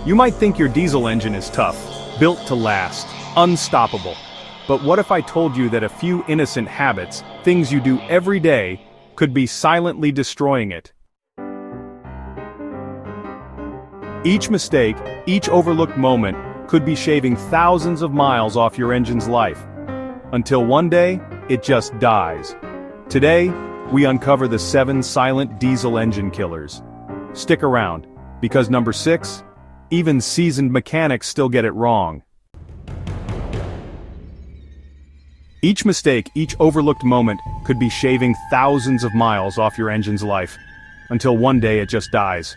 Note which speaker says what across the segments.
Speaker 1: You might think your diesel engine is tough, built to last, unstoppable. But what if I told you that a few innocent habits, things you do every day, could be silently destroying it? Each mistake, each overlooked moment, could be shaving thousands of miles off your engine's life. Until one day, it just dies. Today, we uncover the 7 silent diesel engine killers. Stick around, because number 6, even seasoned mechanics still get it wrong. Each mistake, each overlooked moment, could be shaving thousands of miles off your engine's life. Until one day it just dies.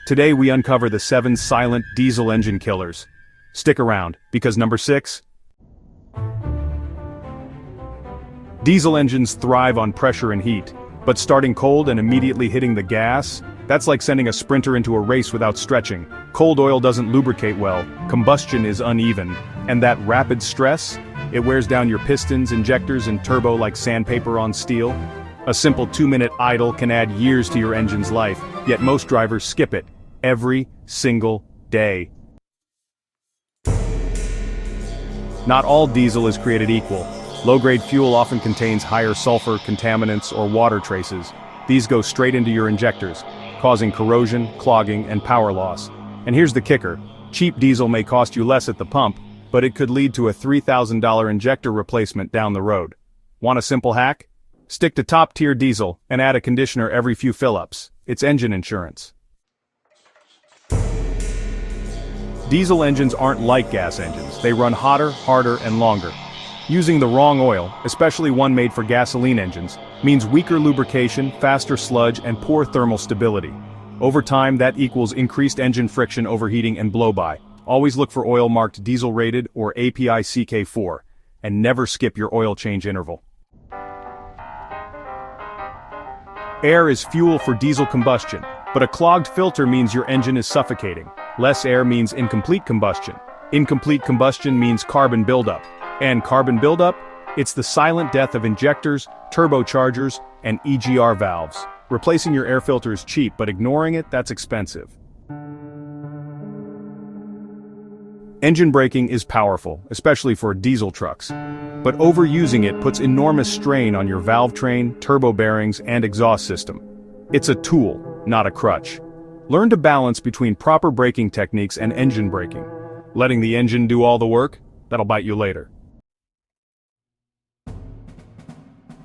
Speaker 1: Today we uncover the 7 silent diesel engine killers. Stick around, because number 6. Diesel engines thrive on pressure and heat, but starting cold and immediately hitting the gas, that's like sending a sprinter into a race without stretching. Cold oil doesn't lubricate well, combustion is uneven, and that rapid stress, it wears down your pistons, injectors, and turbo like sandpaper on steel. A simple 2-minute idle can add years to your engine's life, yet most drivers skip it every single day. Not all diesel is created equal. Low-grade fuel often contains higher sulfur, contaminants, or water traces. These go straight into your injectors, causing corrosion, clogging, and power loss. And here's the kicker. Cheap diesel may cost you less at the pump, but it could lead to a $3,000 injector replacement down the road. Want a simple hack? Stick to top-tier diesel and add a conditioner every few fill-ups. It's engine insurance. Diesel engines aren't like gas engines. They run hotter, harder, and longer. Using the wrong oil, especially one made for gasoline engines, means weaker lubrication, faster sludge, and poor thermal stability. Over time, that equals increased engine friction, overheating, and blow-by. Always look for oil marked diesel rated or API CK4, and never skip your oil change interval. Air is fuel for diesel combustion, but a clogged filter means your engine is suffocating. Less air means incomplete combustion. Incomplete combustion means carbon buildup. And carbon buildup? It's the silent death of injectors, turbochargers, and EGR valves. Replacing your air filter is cheap, but ignoring it, that's expensive. Engine braking is powerful, especially for diesel trucks. But overusing it puts enormous strain on your valve train, turbo bearings, and exhaust system. It's a tool, not a crutch. Learn to balance between proper braking techniques and engine braking. Letting the engine do all the work? That'll bite you later.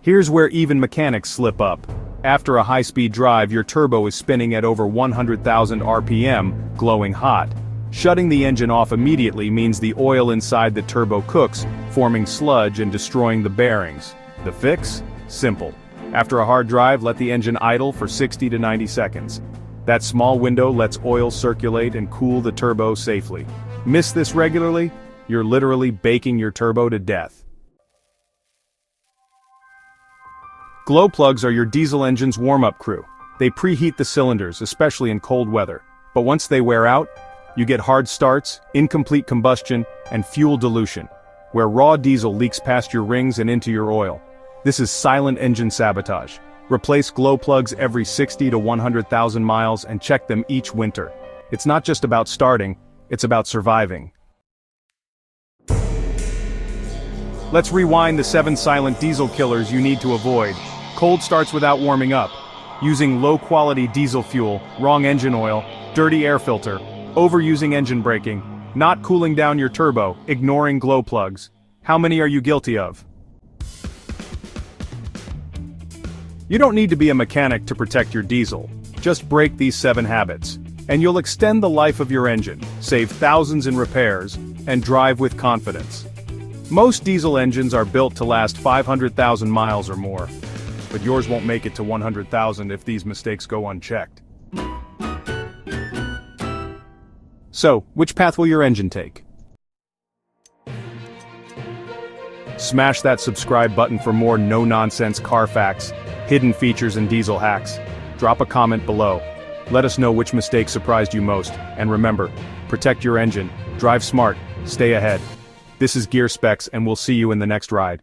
Speaker 1: Here's where even mechanics slip up. After a high-speed drive, your turbo is spinning at over 100,000 RPM, glowing hot. Shutting the engine off immediately means the oil inside the turbo cooks, forming sludge and destroying the bearings. The fix? Simple. After a hard drive, let the engine idle for 60 to 90 seconds. That small window lets oil circulate and cool the turbo safely. Miss this regularly? You're literally baking your turbo to death. Glow plugs are your diesel engine's warm-up crew. They preheat the cylinders, especially in cold weather. But once they wear out, you get hard starts, incomplete combustion, and fuel dilution, where raw diesel leaks past your rings and into your oil. This is silent engine sabotage. Replace glow plugs every 60 to 100,000 miles and check them each winter. It's not just about starting, it's about surviving. Let's rewind the 7 silent diesel killers you need to avoid. Cold starts without warming up. Using low-quality diesel fuel, wrong engine oil, dirty air filter, overusing engine braking, not cooling down your turbo, ignoring glow plugs. How many are you guilty of? You don't need to be a mechanic to protect your diesel. Just break these 7 habits, and you'll extend the life of your engine, save thousands in repairs, and drive with confidence. Most diesel engines are built to last 500,000 miles or more, but yours won't make it to 100,000 if these mistakes go unchecked. So, which path will your engine take? Smash that subscribe button for more no-nonsense car facts, hidden features, and diesel hacks. Drop a comment below. Let us know which mistake surprised you most, and remember, protect your engine, drive smart, stay ahead. This is Gear Specs, and we'll see you in the next ride.